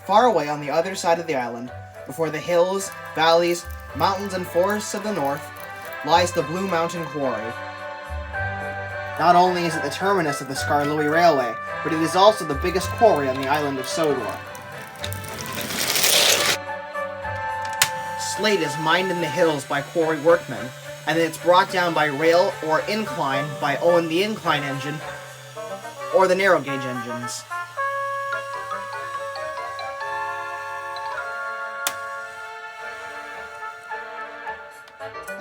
Far away on the other side of the island, before the hills, valleys, mountains, and forests of the north, lies the Blue Mountain Quarry. Not only is it the terminus of the Skarloey Railway, but it is also the biggest quarry on the island of Sodor. Slate is mined in the hills by quarry workmen, and then it's brought down by rail or incline by Owen the Incline engine or the narrow gauge engines.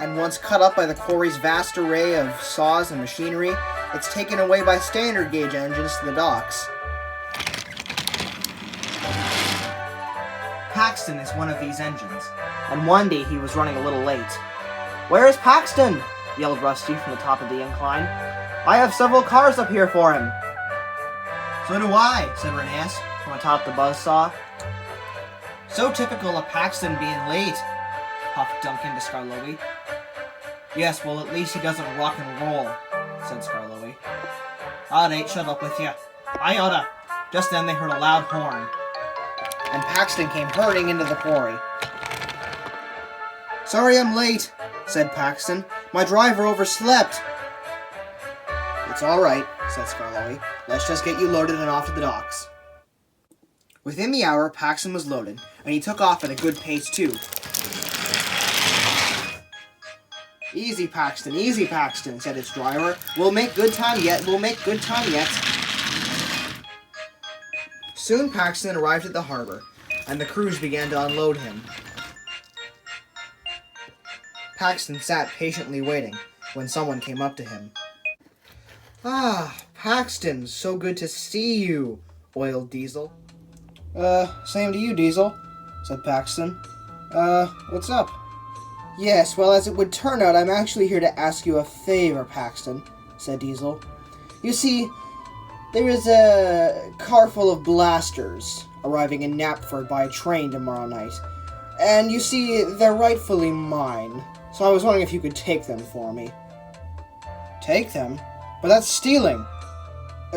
And once cut up by the quarry's vast array of saws and machinery, it's taken away by standard gauge engines to the docks. Paxton is one of these engines, and one day he was running a little late. "Where is Paxton?" yelled Rusty from the top of the incline. "I have several cars up here for him." "So do I," said Renes from atop the buzzsaw. "So typical of Paxton being late," puffed Duncan to Skarloey. "Yes, well, at least he doesn't rock and roll," said Skarloey. "Alright, shut up with you. I oughta." Just then they heard a loud horn, and Paxton came hurrying into the quarry. "Sorry I'm late," said Paxton. "My driver overslept." "It's alright," said Skarloey. "Let's just get you loaded and off to the docks." Within the hour, Paxton was loaded, and he took off at a good pace too. Easy, Paxton, said his driver. We'll make good time yet. Soon Paxton arrived at the harbor, and the crews began to unload him. Paxton sat patiently waiting when someone came up to him. "Ah, Paxton, so good to see you," wailed Diesel. Same to you, Diesel," said Paxton. What's up?" "Yes, well, as it would turn out, I'm actually here to ask you a favor, Paxton," said Diesel. "You see, there is a car full of blasters arriving in Knapford by train tomorrow night. And you see, they're rightfully mine. So I was wondering if you could take them for me." "Take them? But that's stealing."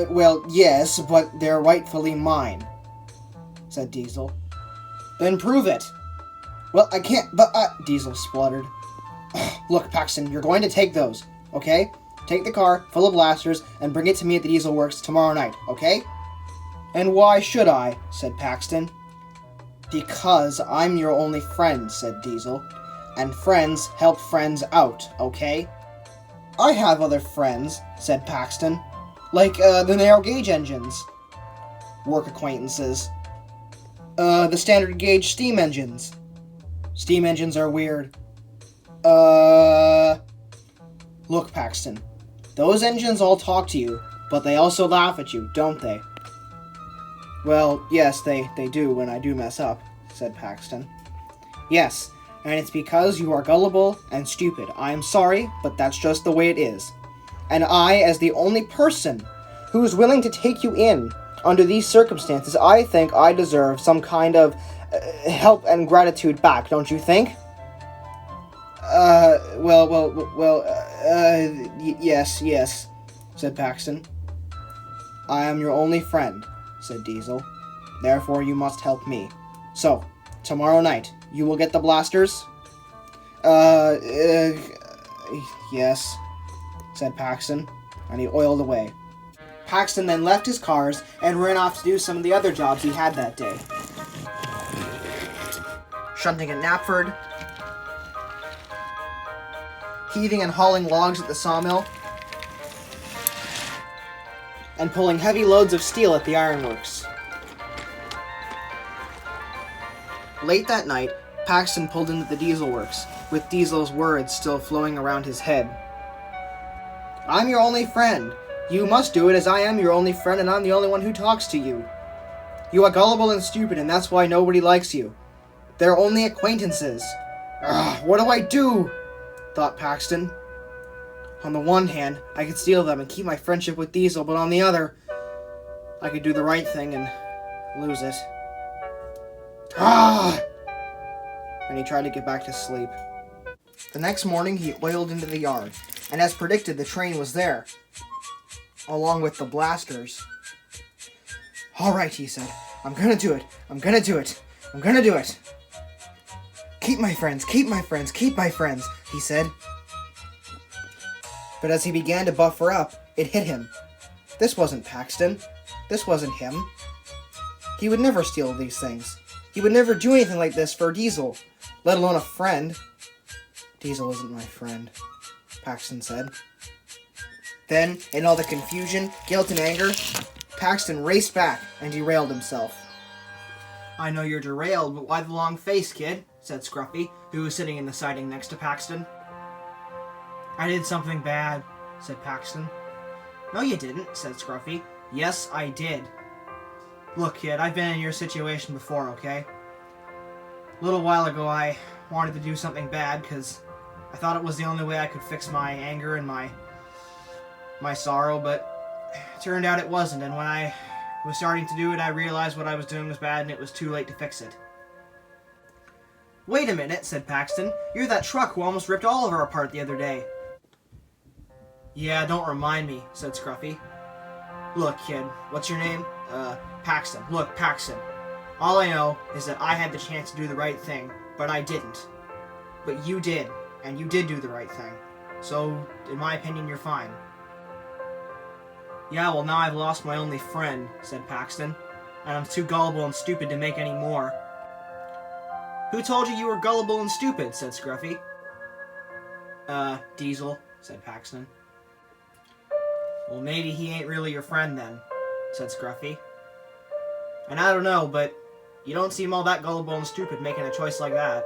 "Well, yes, but they're rightfully mine," said Diesel. "Then prove it." "Well, I can't, but Diesel spluttered. "Look, Paxton, you're going to take those, okay? Take the car full of blasters and bring it to me at the Diesel Works tomorrow night, okay?" "And why should I?" said Paxton. "Because I'm your only friend," said Diesel. "And friends help friends out, okay?" "I have other friends," said Paxton. "Like, the narrow gauge engines." "Work acquaintances." The standard gauge steam engines." "Steam engines are weird." Look, Paxton, those engines all talk to you, but they also laugh at you, don't they?" "Well, yes, they do when I do mess up," said Paxton. "Yes, and it's because you are gullible and stupid. I am sorry, but that's just the way it is. And I, as the only person who is willing to take you in under these circumstances, I think I deserve some kind of help and gratitude back, don't you think?" Yes, said Paxton. "I am your only friend," said Diesel. "Therefore you must help me. So, tomorrow night, you will get the blasters?" Yes, said Paxton, and he oiled away. Paxton then left his cars and ran off to do some of the other jobs he had that day. Shunting at Knapford, heaving and hauling logs at the sawmill, and pulling heavy loads of steel at the ironworks. Late that night, Paxton pulled into the Diesel Works, with Diesel's words still flowing around his head. "I'm your only friend. You must do it as I am your only friend and I'm the only one who talks to you. You are gullible and stupid and that's why nobody likes you. They're only acquaintances." What do I do?" thought Paxton. On the one hand, I could steal them and keep my friendship with Diesel, but on the other, I could do the right thing and lose it. And he tried to get back to sleep. The next morning, he oiled into the yard, and as predicted, the train was there, along with the blasters. "All right," he said. I'm gonna do it. I'm gonna do it. I'm gonna do it. Keep my friends, keep my friends, keep my friends, he said. But as he began to buffer up, it hit him. This wasn't Paxton. This wasn't him. He would never steal these things. He would never do anything like this for Diesel, let alone a friend. Diesel isn't my friend, Paxton said. Then, in all the confusion, guilt, and anger, Paxton raced back and derailed himself. I know you're derailed, but why the long face, kid? Said Scruffy, who was sitting in the siding next to Paxton. I did something bad, said Paxton. No, you didn't, said Scruffy. Yes, I did. Look, kid, I've been in your situation before, okay? A little while ago, I wanted to do something bad because I thought it was the only way I could fix my anger and my sorrow, but it turned out it wasn't, and when I was starting to do it, I realized what I was doing was bad and it was too late to fix it. Wait a minute, said Paxton. You're that truck who almost ripped Oliver apart the other day. Yeah, don't remind me, said Scruffy. Look, kid, what's your name? Paxton. Look, Paxton. All I know is that I had the chance to do the right thing, but I didn't. But you did, and you did do the right thing. So, in my opinion, you're fine. Yeah, well, now I've lost my only friend, said Paxton, and I'm too gullible and stupid to make any more. Who told you were gullible and stupid, said Scruffy. Diesel, said Paxton. Well, maybe he ain't really your friend then, said Scruffy. And I don't know, but you don't seem all that gullible and stupid making a choice like that.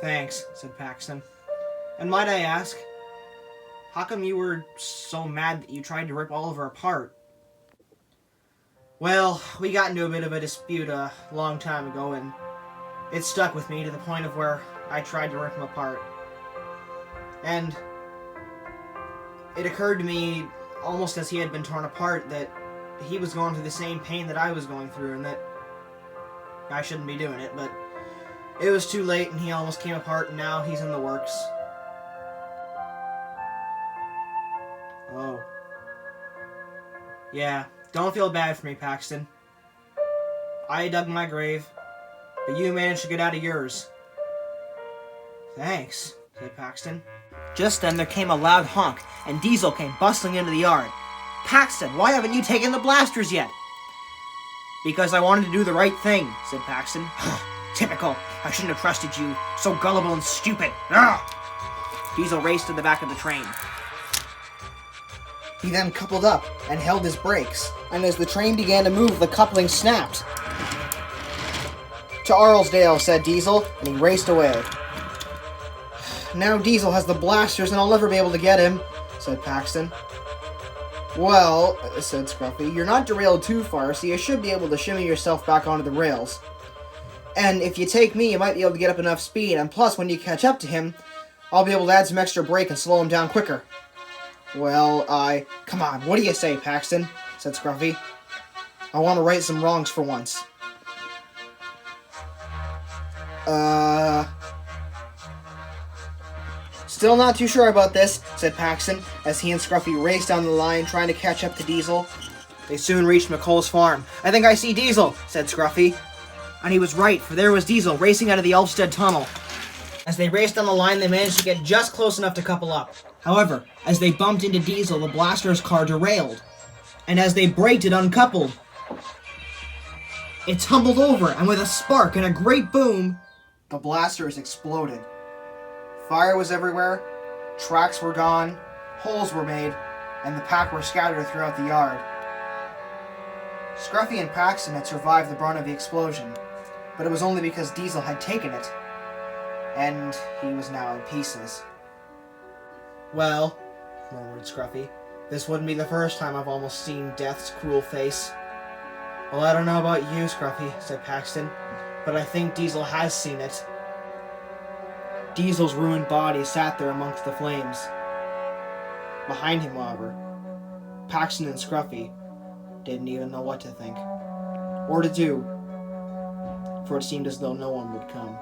Thanks, said Paxton. And might I ask, how come you were so mad that you tried to rip Oliver apart? Well, we got into a bit of a dispute a long time ago, and it stuck with me to the point of where I tried to rip him apart. And it occurred to me, almost as he had been torn apart, that he was going through the same pain that I was going through, and that I shouldn't be doing it, but it was too late, and he almost came apart, and now he's in the works. Oh. Yeah, don't feel bad for me, Paxton. I dug my grave, but you managed to get out of yours. Thanks, said Paxton. Just then there came a loud honk, and Diesel came bustling into the yard. Paxton, why haven't you taken the blasters yet? Because I wanted to do the right thing, said Paxton. Typical. I shouldn't have trusted you. So gullible and stupid. Diesel raced to the back of the train. He then coupled up and held his brakes, and as the train began to move, the coupling snapped. To Arlesdale, said Diesel, and he raced away. Now Diesel has the blasters, and I'll never be able to get him, said Paxton. Well, said Scruffy, you're not derailed too far, so you should be able to shimmy yourself back onto the rails. And if you take me, you might be able to get up enough speed, and plus, when you catch up to him, I'll be able to add some extra brake and slow him down quicker. Well, come on, what do you say, Paxton? Said Scruffy. I want to right some wrongs for once. Still not too sure about this, said Paxton, as he and Scruffy raced down the line trying to catch up to Diesel. They soon reached McColl's farm. I think I see Diesel, said Scruffy. And he was right, for there was Diesel racing out of the Elfstead tunnel. As they raced down the line, they managed to get just close enough to couple up. However, as they bumped into Diesel, the blaster's car derailed. And as they braked, it uncoupled. It tumbled over, and with a spark and a great boom, the blasters exploded. Fire was everywhere, tracks were gone, holes were made, and the pack were scattered throughout the yard. Scruffy and Paxton had survived the brunt of the explosion, but it was only because Diesel had taken it, and he was now in pieces. Well, murmured Scruffy, this wouldn't be the first time I've almost seen Death's cruel face. Well, I don't know about you, Scruffy, said Paxton, but I think Diesel has seen it. Diesel's ruined body sat there amongst the flames. Behind him, however, Paxton and Scruffy didn't even know what to think, or to do, for it seemed as though no one would come.